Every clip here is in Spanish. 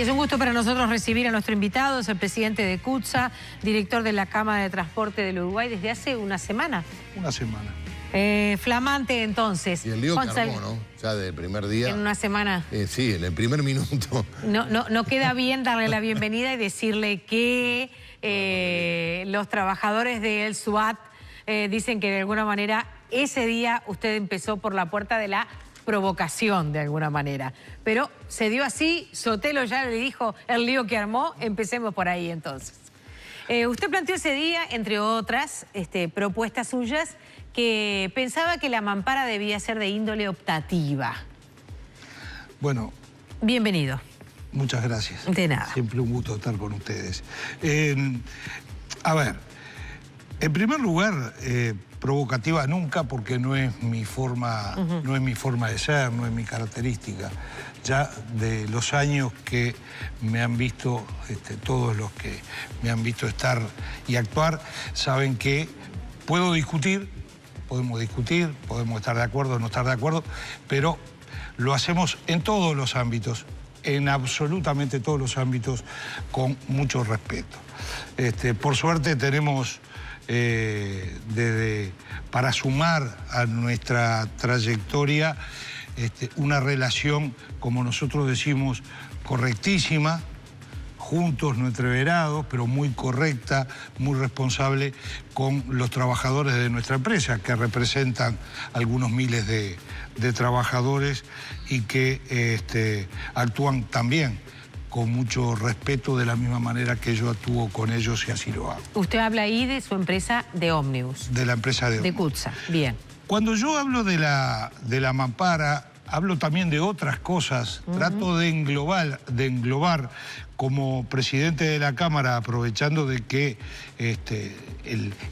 es un gusto para nosotros recibir a nuestro invitado, es el presidente de CUTSA, director de la Cámara de Transporte del Uruguay desde hace una semana. Una semana. Flamante entonces. Y el lío que armó, ¿no? Ya del primer día. En una semana. Sí, en el primer minuto. No queda bien darle la bienvenida y decirle que los trabajadores del SUAT dicen que de alguna manera ese día usted empezó por la puerta de la provocación de alguna manera. Pero se dio así, Sotelo ya le dijo el lío que armó, empecemos por ahí entonces. Usted planteó ese día, entre otras propuestas suyas, que pensaba que la mampara debía ser de índole optativa. Bueno. Bienvenido. Muchas gracias. De nada. Siempre un gusto estar con ustedes. A ver, en primer lugar, provocativa nunca, porque no es mi forma, no es mi forma de ser, no es mi característica. Ya de los años que me han visto, todos los que me han visto estar y actuar, saben que puedo discutir, podemos estar de acuerdo o no estar de acuerdo, pero lo hacemos en todos los ámbitos, en absolutamente todos los ámbitos, con mucho respeto. Por suerte tenemos, para sumar a nuestra trayectoria, una relación, como nosotros decimos, correctísima, juntos, no entreverados, pero muy correcta, muy responsable con los trabajadores de nuestra empresa, que representan algunos miles de trabajadores y que actúan también con mucho respeto, de la misma manera que yo actúo con ellos, y así lo hago. Usted habla ahí de su empresa de ómnibus. De la empresa de ómnibus. De CUTSA, bien. Cuando yo hablo de la mampara, hablo también de otras cosas. Trato de englobar como presidente de la Cámara, aprovechando de que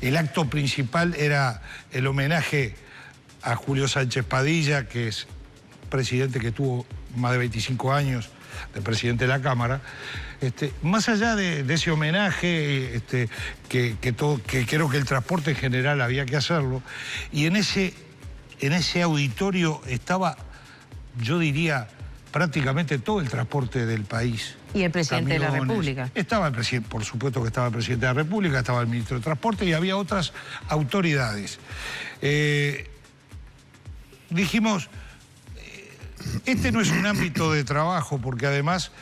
el acto principal era el homenaje a Julio Sánchez Padilla, que es presidente que tuvo más de 25 años de presidente de la Cámara. Más allá de ese homenaje, que creo que el transporte en general había que hacerlo, y en ese auditorio estaba, yo diría, prácticamente todo el transporte del país. ¿Y el presidente de la República? Estaba el presidente, por supuesto que estaba el presidente de la República, estaba el ministro de Transporte y había otras autoridades. Dijimos, este no es un ámbito de trabajo, porque además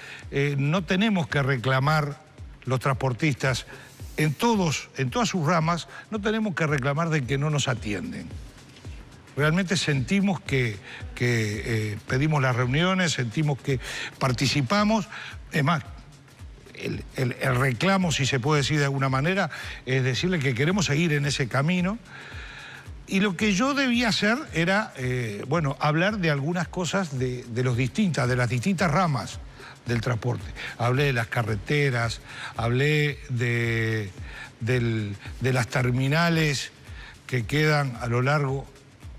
no tenemos que reclamar los transportistas en todas sus ramas, no tenemos que reclamar de que no nos atienden. Realmente sentimos que pedimos las reuniones, sentimos que participamos. Es más, el reclamo, si se puede decir de alguna manera, es decirle que queremos seguir en ese camino. Y lo que yo debía hacer era, hablar de algunas cosas de las distintas ramas del transporte. Hablé de las carreteras, hablé de las terminales que quedan a lo largo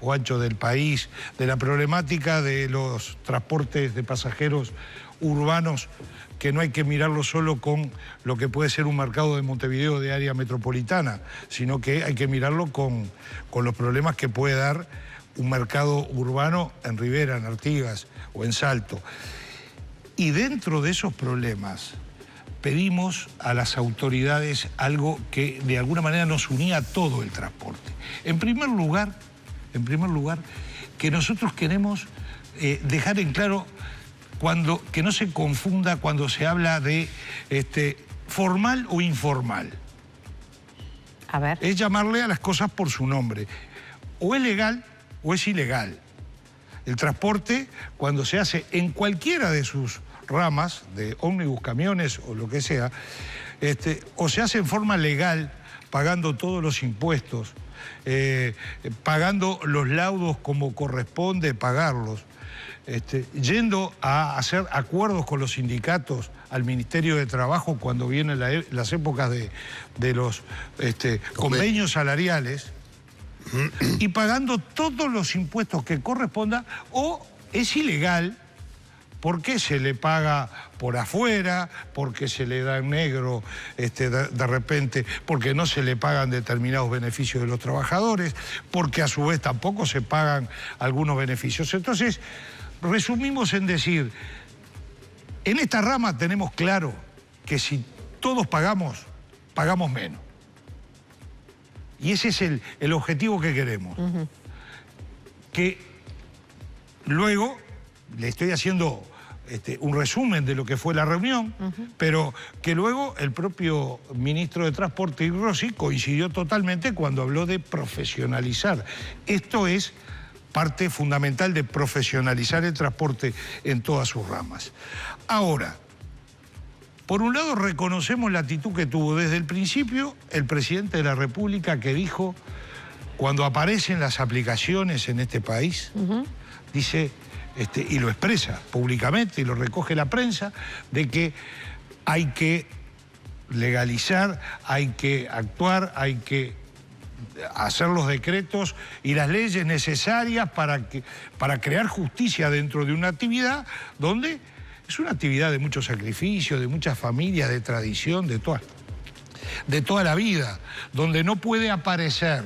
o ancho del país, de la problemática de los transportes de pasajeros urbanos, que no hay que mirarlo solo con lo que puede ser un mercado de Montevideo de área metropolitana, sino que hay que mirarlo con los problemas que puede dar un mercado urbano en Rivera, en Artigas o en Salto. Y dentro de esos problemas pedimos a las autoridades algo que de alguna manera nos unía a todo el transporte. En primer lugar, que nosotros queremos dejar en claro que no se confunda cuando se habla de formal o informal. A ver. Es llamarle a las cosas por su nombre. O es legal o es ilegal. El transporte, cuando se hace en cualquiera de sus ramas, de ómnibus, camiones o lo que sea, o se hace en forma legal, pagando todos los impuestos, pagando los laudos como corresponde pagarlos, yendo a hacer acuerdos con los sindicatos al Ministerio de Trabajo cuando vienen las épocas de los convenios salariales, y pagando todos los impuestos que corresponda, o es ilegal porque se le paga por afuera, porque se le da en negro de repente, porque no se le pagan determinados beneficios de los trabajadores, porque a su vez tampoco se pagan algunos beneficios. Entonces, resumimos en decir, En esta rama tenemos claro que si todos pagamos, pagamos menos. Y ese es el objetivo que queremos. Que luego, le estoy haciendo un resumen de lo que fue la reunión, pero que luego el propio ministro de Transporte, Rossi, coincidió totalmente cuando habló de profesionalizar. Esto es parte fundamental de profesionalizar el transporte en todas sus ramas. Ahora, por un lado reconocemos la actitud que tuvo desde el principio el presidente de la República, que dijo, cuando aparecen las aplicaciones en este país, dice, y lo expresa públicamente y lo recoge la prensa, de que hay que legalizar, hay que actuar, hay que hacer los decretos y las leyes necesarias para crear justicia dentro de una actividad donde es una actividad de mucho sacrificio, de muchas familias, de tradición, de toda la vida, donde no puede aparecer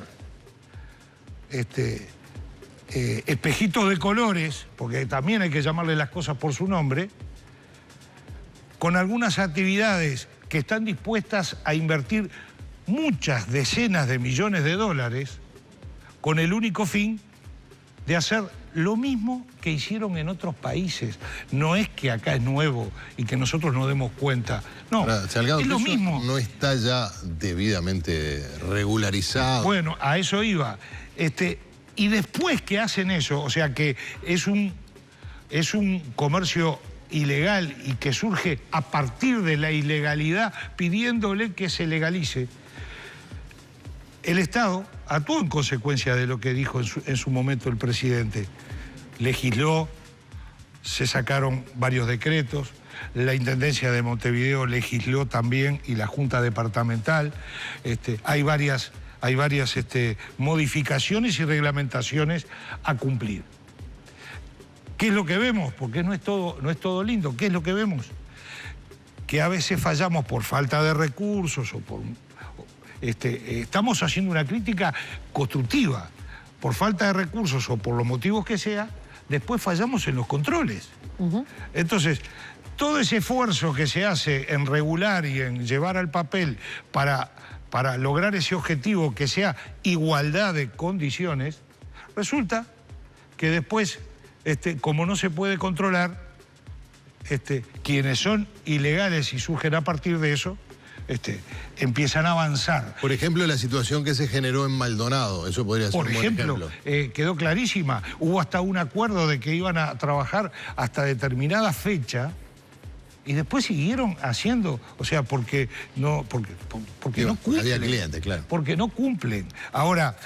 espejitos de colores, porque también hay que llamarle las cosas por su nombre, con algunas actividades que están dispuestas a invertir muchas decenas de millones de dólares con el único fin de hacer lo mismo que hicieron en otros países. No es que acá es nuevo y que nosotros nos demos cuenta. No, ahora, Salgado, es lo mismo. No está ya debidamente regularizado. Bueno, a eso iba. Y después que hacen eso, o sea que es un comercio ilegal y que surge a partir de la ilegalidad pidiéndole que se legalice, el Estado actuó en consecuencia de lo que dijo en su momento el presidente. Legisló, se sacaron varios decretos, la Intendencia de Montevideo legisló también y la Junta Departamental. Hay varias modificaciones y reglamentaciones a cumplir. ¿Qué es lo que vemos? Porque no es todo lindo. ¿Qué es lo que vemos? Que a veces fallamos por falta de recursos o por... estamos haciendo una crítica constructiva. Por falta de recursos o por los motivos que sea, después fallamos en los controles. Entonces, todo ese esfuerzo que se hace en regular y en llevar al papel para lograr ese objetivo que sea igualdad de condiciones, resulta que después, como no se puede controlar, quienes son ilegales y surgen a partir de eso, empiezan a avanzar. Por ejemplo, la situación que se generó en Maldonado, eso podría ser un buen ejemplo. Quedó clarísima. Hubo hasta un acuerdo de que iban a trabajar hasta determinada fecha y después siguieron haciendo, o sea, porque no cumplen. Había clientes, claro. Porque no cumplen. Ahora,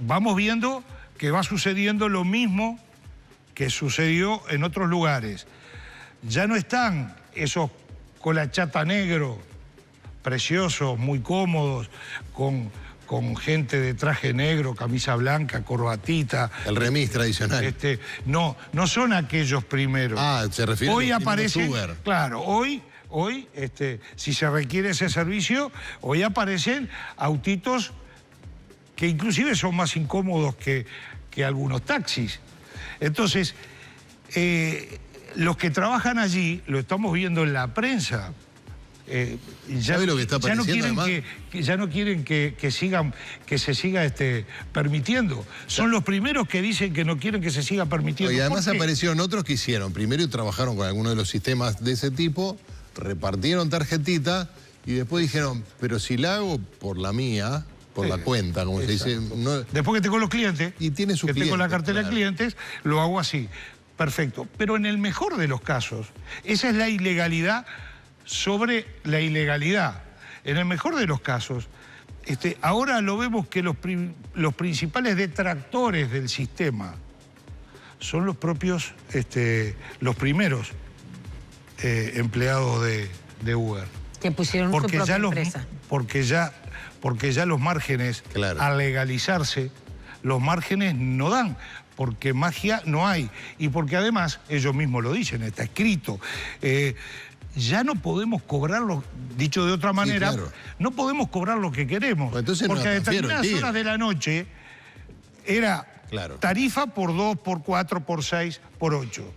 vamos viendo que va sucediendo lo mismo que sucedió en otros lugares. Ya no están esos colachata negro, preciosos, muy cómodos, con gente de traje negro, camisa blanca, corbatita. El remis tradicional. No son aquellos primeros. Ah, se refiere hoy a los aparecen, Uber. claro, hoy, si se requiere ese servicio, hoy aparecen autitos que inclusive son más incómodos que algunos taxis. Entonces, los que trabajan allí, lo estamos viendo en la prensa, ¿sabe lo que está apareciendo, ya no quieren que se siga permitiendo. Son los primeros que dicen que no quieren que se siga permitiendo. Y además aparecieron otros que hicieron. Primero trabajaron con algunos de los sistemas de ese tipo, repartieron tarjetita y después dijeron, pero si la hago por la mía, por la cuenta, como se dice. No... Después que tengo los clientes, y tiene su que cliente, tengo la cartera de claro. clientes, lo hago así. Perfecto. Pero en el mejor de los casos, esa es la ilegalidad sobre la ilegalidad. En el mejor de los casos, ahora lo vemos que los principales detractores del sistema son los propios, los primeros empleados de Uber. Que pusieron su propia empresa. Porque ya los márgenes, claro, al legalizarse, los márgenes no dan, porque magia no hay. Y porque además, ellos mismos lo dicen, está escrito, ya no podemos cobrarlo, dicho de otra manera, sí, claro, no podemos cobrar lo que queremos. Pues entonces porque a determinadas horas de la noche era claro, tarifa por 2, por 4, por 6, por 8.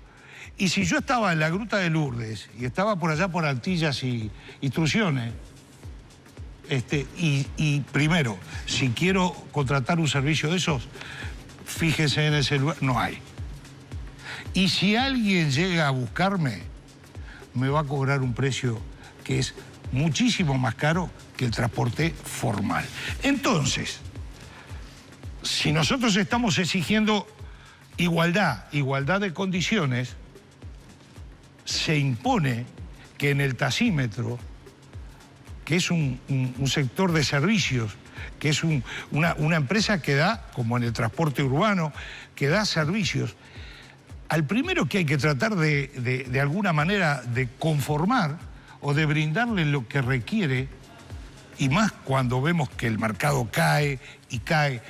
Y si yo estaba en la Gruta de Lourdes y estaba por allá por Antillas y Instrucciones, y primero, si quiero contratar un servicio de esos, fíjese en el celular, no hay. Y si alguien llega a buscarme, me va a cobrar un precio que es muchísimo más caro que el transporte formal. Entonces, si nosotros estamos exigiendo igualdad de condiciones, se impone que en el taxímetro, que es un sector de servicios, que es una empresa que da, como en el transporte urbano, que da servicios, al primero que hay que tratar de alguna manera de conformar o de brindarle lo que requiere, y más cuando vemos que el mercado cae y cae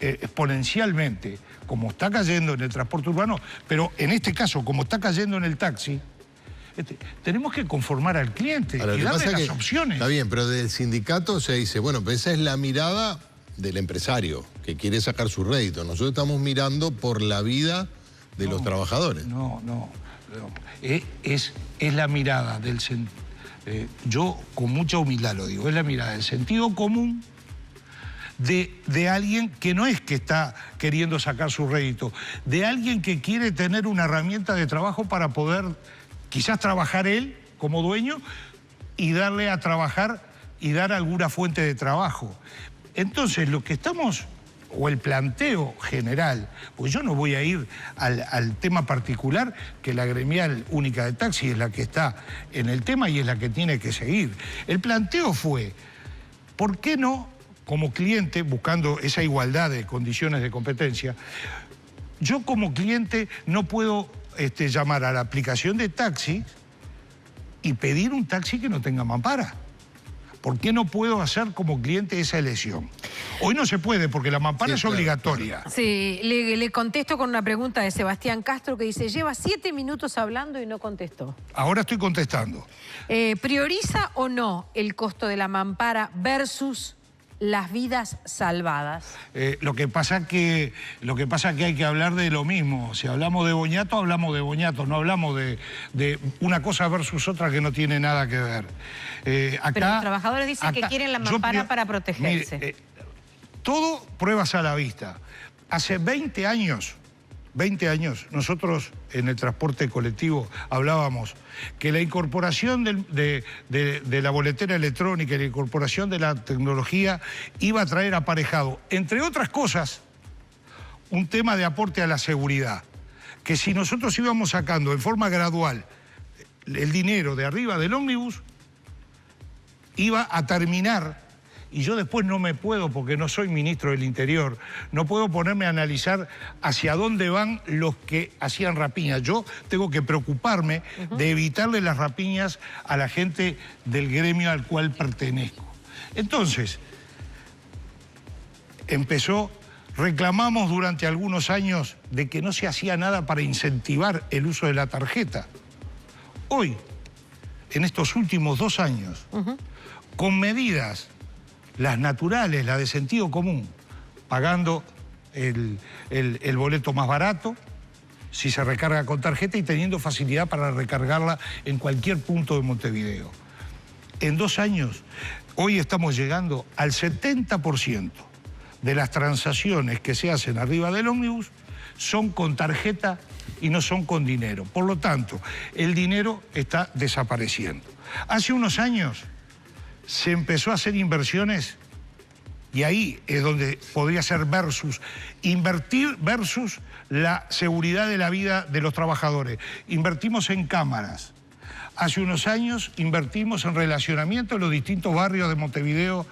exponencialmente, como está cayendo en el transporte urbano, pero en este caso, como está cayendo en el taxi, tenemos que conformar al cliente y darle las opciones. Está bien, pero del sindicato se dice, bueno, pues esa es la mirada del empresario que quiere sacar su rédito. Nosotros estamos mirando por la vida de los trabajadores. No. Es la mirada del yo con mucha humildad lo digo, es la mirada del sentido común de alguien que no es que está queriendo sacar su rédito, de alguien que quiere tener una herramienta de trabajo para poder quizás trabajar él como dueño y darle a trabajar y dar alguna fuente de trabajo. Entonces, lo que estamos, o el planteo general, pues yo no voy a ir al tema particular, que la gremial única de taxi es la que está en el tema y es la que tiene que seguir. El planteo fue, ¿por qué no, como cliente, buscando esa igualdad de condiciones de competencia, yo como cliente no puedo llamar a la aplicación de taxi y pedir un taxi que no tenga mampara? ¿Por qué no puedo hacer como cliente esa elección? Hoy no se puede porque la mampara es obligatoria. Sí, le contesto con una pregunta de Sebastián Castro que dice, lleva 7 minutos hablando y no contestó. Ahora estoy contestando. ¿Prioriza o no el costo de la mampara versus las vidas salvadas? Lo que pasa que hay que hablar de lo mismo. Si hablamos de boñato, hablamos de boñato, no hablamos de una cosa versus otra que no tiene nada que ver. Pero los trabajadores dicen que quieren la mampara para protegerse. Mire, todo pruebas a la vista. Hace 20 años, nosotros en el transporte colectivo hablábamos que la incorporación de la boletera electrónica y la incorporación de la tecnología iba a traer aparejado, entre otras cosas, un tema de aporte a la seguridad. Que si nosotros íbamos sacando en forma gradual el dinero de arriba del ómnibus, iba a terminar. Y yo después no me puedo, porque no soy ministro del Interior, no puedo ponerme a analizar hacia dónde van los que hacían rapiñas. Yo tengo que preocuparme de evitarle las rapiñas a la gente del gremio al cual pertenezco. Entonces, reclamamos durante algunos años de que no se hacía nada para incentivar el uso de la tarjeta. Hoy, en estos últimos 2 años, con medidas, las naturales, las de sentido común, pagando el boleto más barato, si se recarga con tarjeta y teniendo facilidad para recargarla en cualquier punto de Montevideo. En 2 años, hoy estamos llegando al 70% de las transacciones que se hacen arriba del ómnibus son con tarjeta y no son con dinero. Por lo tanto, el dinero está desapareciendo. Hace unos años se empezó a hacer inversiones y ahí es donde podría ser invertir versus la seguridad de la vida de los trabajadores. Invertimos en cámaras. Hace unos años invertimos en relacionamiento en los distintos barrios de Montevideo,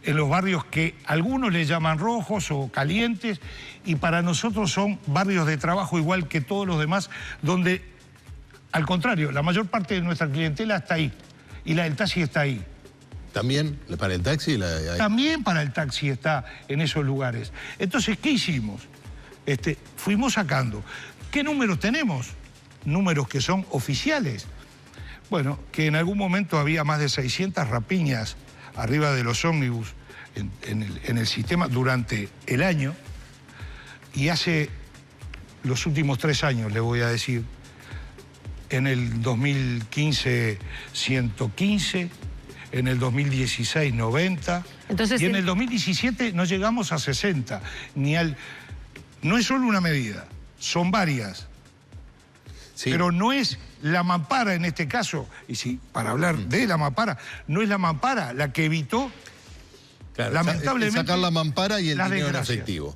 en los barrios que algunos le llaman rojos o calientes, y para nosotros son barrios de trabajo igual que todos los demás, donde, al contrario, la mayor parte de nuestra clientela está ahí, y la del taxi está ahí. ¿También para el taxi? También para el taxi está en esos lugares. Entonces, ¿qué hicimos? Fuimos sacando. ¿Qué números tenemos? Números que son oficiales. Bueno, que en algún momento había más de 600 rapiñas arriba de los ómnibus en el sistema durante el año, y hace los últimos 3 años, le voy a decir, en el 2015 115, en el 2016 90, Entonces, y en el 2017 no llegamos a 60. No es solo una medida, son varias. Sí. Pero no es la mampara en este caso, y sí, para hablar de la mampara, no es la mampara la que evitó, claro, lamentablemente, sacar la mampara y el dinero en efectivo.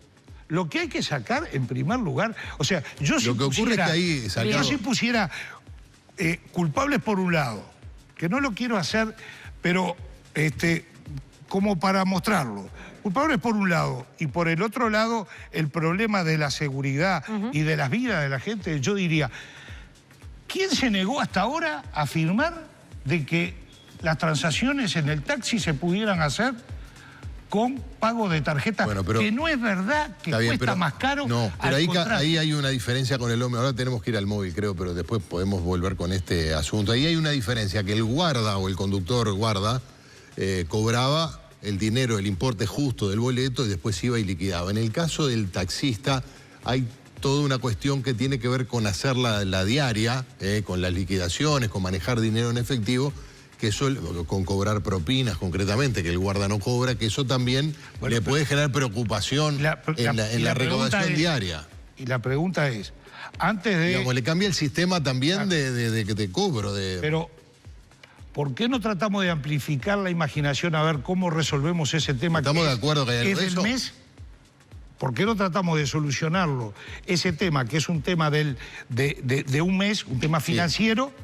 Lo que hay que sacar, en primer lugar, o sea, yo si pusiera culpables por un lado, que no lo quiero hacer, pero como para mostrarlo. Culpables por un lado y por el otro lado el problema de la seguridad y de las vidas de la gente, yo diría, ¿quién se negó hasta ahora a afirmar de que las transacciones en el taxi se pudieran hacer con pago de tarjeta? Bueno, pero, que no es verdad que cuesta más caro. No, pero ahí hay una diferencia con el hombre. Ahora tenemos que ir al móvil, creo, pero después podemos volver con este asunto. Ahí hay una diferencia, que el guarda o el conductor guarda cobraba el dinero, el importe justo del boleto y después iba y liquidaba. En el caso del taxista hay toda una cuestión que tiene que ver con hacer la diaria, con las liquidaciones, con manejar dinero en efectivo, que eso, con cobrar propinas concretamente, que el guarda no cobra, que eso también le puede generar preocupación en la recaudación diaria. Y la pregunta es, antes de... Digamos, le cambia el sistema también de cobro. Pero, ¿por qué no tratamos de amplificar la imaginación a ver cómo resolvemos ese tema? Estamos de acuerdo que hay del mes. ¿Por qué no tratamos de solucionarlo? Ese tema, que es un tema de un mes, un tema financiero, sí.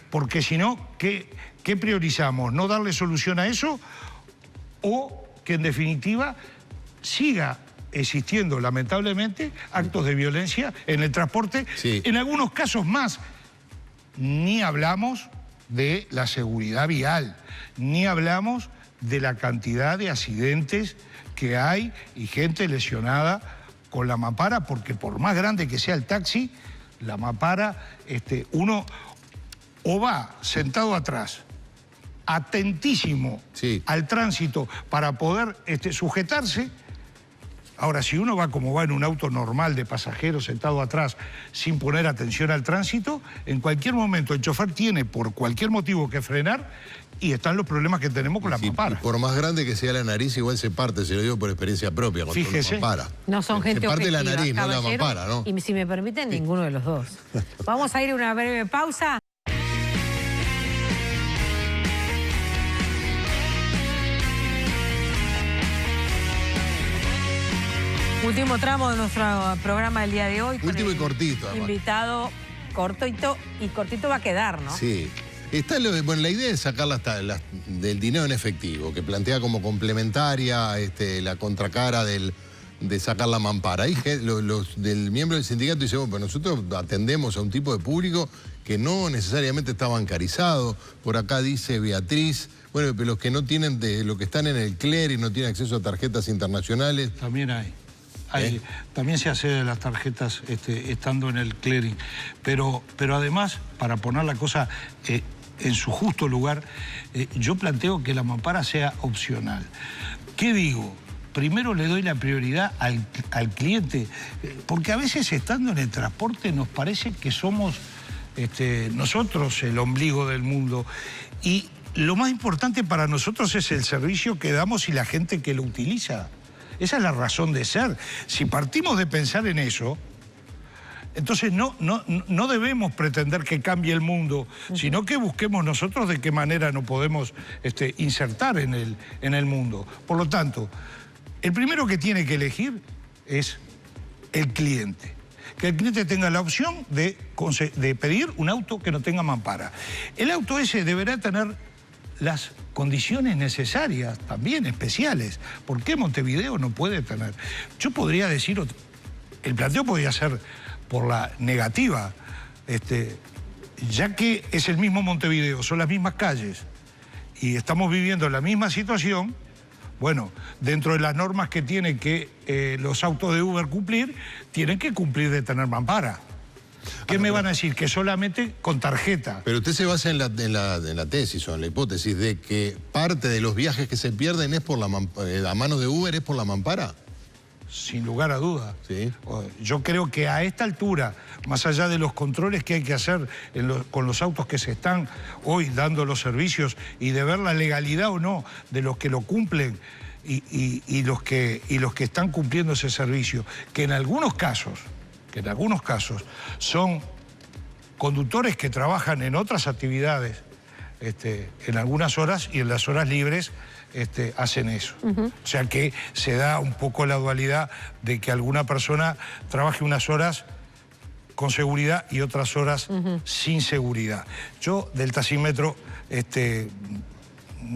Porque si no, ¿qué priorizamos? ¿No darle solución a eso? ¿O que en definitiva siga existiendo, lamentablemente, actos de violencia en el transporte? Sí. En algunos casos más, ni hablamos de la seguridad vial, ni hablamos de la cantidad de accidentes que hay y gente lesionada con la mampara, porque por más grande que sea el taxi, la mampara, uno o va sentado atrás, atentísimo al tránsito para poder sujetarse. Ahora, si uno va como va en un auto normal de pasajeros sentado atrás sin poner atención al tránsito, en cualquier momento el chofer tiene por cualquier motivo que frenar y están los problemas que tenemos con la mampara. Y por más grande que sea la nariz, igual se parte, se lo digo por experiencia propia, con la mampara. No son gente se parte objetiva, la nariz, no la mampara, ¿no? Y si me permiten, ninguno de los dos. Vamos a ir a una breve pausa. Último tramo de nuestro programa del día de hoy. Último y cortito, además. Invitado cortito y cortito va a quedar, ¿no? Sí. Bueno, la idea es sacar del dinero en efectivo, que plantea como complementaria la contracara de sacar la mampara. Ahí los del miembro del sindicato dicen, bueno, pues nosotros atendemos a un tipo de público que no necesariamente está bancarizado. Por acá dice Beatriz, bueno, pero los que no tienen, los que están en el clearing, no tienen acceso a tarjetas internacionales. También hay. También se accede a las tarjetas estando en el clearing. Pero además, para poner la cosa en su justo lugar, yo planteo que la mampara sea opcional. ¿Qué digo? Primero le doy la prioridad al cliente, porque a veces estando en el transporte nos parece que somos nosotros el ombligo del mundo. Y lo más importante para nosotros es el servicio que damos y la gente que lo utiliza. Esa es la razón de ser. Si partimos de pensar en eso, entonces no debemos pretender que cambie el mundo, sino que busquemos nosotros de qué manera nos podemos insertar en el mundo. Por lo tanto, el primero que tiene que elegir es el cliente. Que el cliente tenga la opción de pedir un auto que no tenga mampara. El auto ese deberá tener las condiciones necesarias, también especiales. ¿Por qué Montevideo no puede tener? Yo podría decir, el planteo podría ser por la negativa, ya que es el mismo Montevideo, son las mismas calles y estamos viviendo la misma situación. Bueno, dentro de las normas que tienen que los autos de Uber cumplir, tienen que cumplir de tener mampara. ¿Qué me van a decir? Que solamente con tarjeta. Pero usted se basa en la tesis o en la hipótesis de que parte de los viajes que se pierden es por a manos de Uber, es por la mampara. sin lugar a duda. Sí. Yo creo que a esta altura, más allá de los controles que hay que hacer con los autos que se están hoy dando los servicios y de ver la legalidad o no de los que lo cumplen y los que están cumpliendo ese servicio, que en algunos casos son conductores que trabajan en otras actividades, en algunas horas, y en las horas libres hacen eso. O sea que se da un poco la dualidad de que alguna persona trabaje unas horas con seguridad y otras horas sin seguridad. Yo del taxímetro,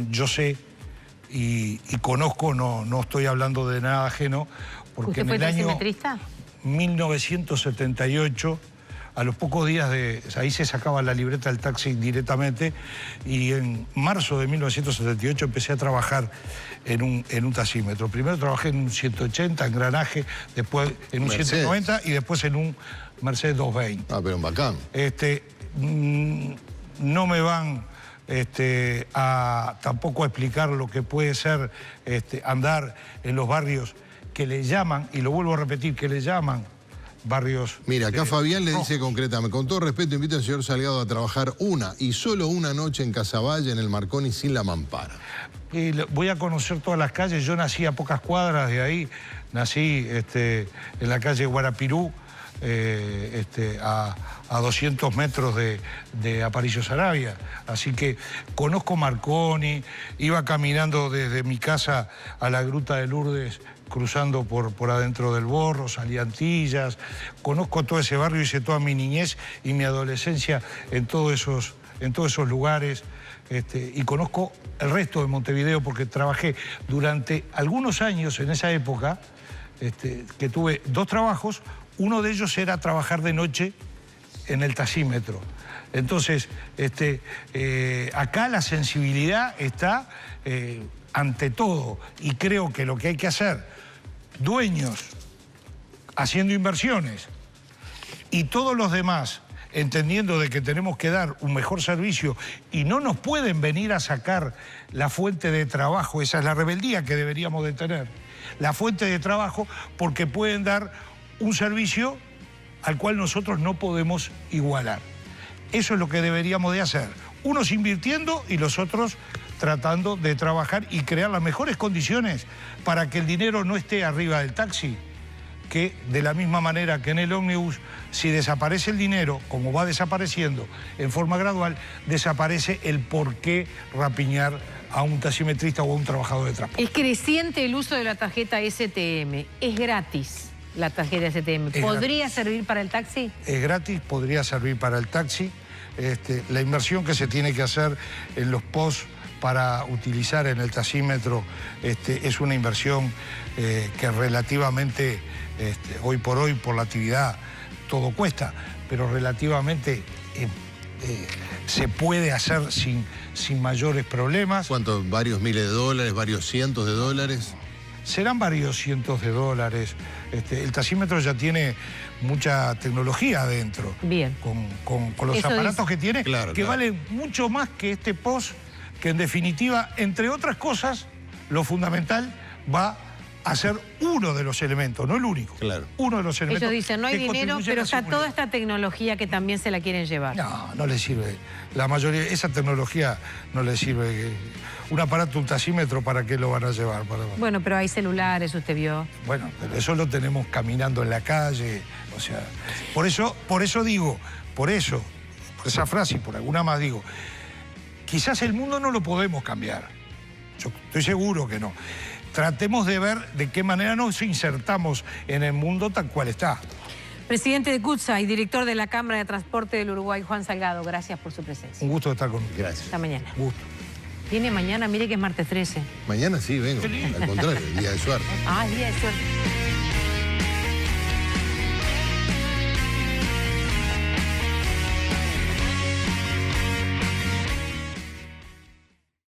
yo sé y conozco, no estoy hablando de nada ajeno, porque ¿Usted fue en el año taximetrista? 1978, a los pocos días ahí se sacaba la libreta del taxi directamente, y en marzo de 1978 empecé a trabajar en un taxímetro. Primero trabajé en un 180, engranaje, después en un Mercedes 190 y después en un Mercedes 220. Ah, pero un bacán. No me van tampoco a explicar lo que puede ser andar en los barrios que le llaman, y lo vuelvo a repetir, que le llaman barrios... Mira, acá Fabián le dice concretamente: con todo respeto, invito al señor Salgado a trabajar una y solo una noche en Casaballe, en el Marconi, sin la mampara. Voy a conocer todas las calles. Yo nací a pocas cuadras de ahí, nací en la calle Guarapirú, a 200 metros de Aparicio Saravia. Así que conozco Marconi, iba caminando desde mi casa a la Gruta de Lourdes, cruzando por adentro del Borro, Saliantillas. Conozco todo ese barrio, hice toda mi niñez y mi adolescencia en todos esos lugares. Y conozco el resto de Montevideo porque trabajé durante algunos años en esa época, que tuve 2 trabajos. Uno de ellos era trabajar de noche en el taxímetro. Entonces, acá la sensibilidad está ante todo, y creo que lo que hay que hacer, dueños haciendo inversiones y todos los demás entendiendo de que tenemos que dar un mejor servicio y no nos pueden venir a sacar la fuente de trabajo, esa es la rebeldía que deberíamos de tener, la fuente de trabajo, porque pueden dar un servicio al cual nosotros no podemos igualar. Eso es lo que deberíamos de hacer, unos invirtiendo y los otros tratando de trabajar y crear las mejores condiciones para que el dinero no esté arriba del taxi, que de la misma manera que en el ómnibus, si desaparece el dinero, como va desapareciendo en forma gradual, desaparece el por qué rapiñar a un taximetrista o a un trabajador de transporte. Es creciente el uso de la tarjeta STM, es gratis la tarjeta STM. ¿Podría servir para el taxi? Es gratis, podría servir para el taxi. La inversión que se tiene que hacer en los POS para utilizar en el taxímetro es una inversión que relativamente, hoy por hoy, por la actividad, todo cuesta, pero relativamente se puede hacer sin mayores problemas. ¿Cuánto? ¿Varios miles de dólares? ¿Varios cientos de dólares? Serán varios cientos de dólares. El taxímetro ya tiene mucha tecnología adentro. Bien. Con los aparatos que tiene, que valen mucho más que este POS, que en definitiva, entre otras cosas, lo fundamental va a ser uno de los elementos, no el único. Claro. Uno de los elementos. Ellos dicen, no hay dinero, pero está toda esta tecnología que también se la quieren llevar. No les sirve. La mayoría, esa tecnología no les sirve. Un aparato, un taxímetro, ¿para qué lo van a llevar? Bueno, pero hay celulares, usted vio. Bueno, pero eso lo tenemos caminando en la calle. O sea, por eso digo, por esa frase y por alguna más digo, quizás el mundo no lo podemos cambiar. Yo estoy seguro que no. Tratemos de ver de qué manera nos insertamos en el mundo tal cual está. Presidente de CUTSA y director de la Cámara de Transporte del Uruguay, Juan Salgado, gracias por su presencia. Un gusto estar conmigo. Gracias. Hasta mañana. Gusto. Viene mañana, mire que es martes 13. Mañana sí vengo, al contrario, el día de suerte. Ah, el día de suerte.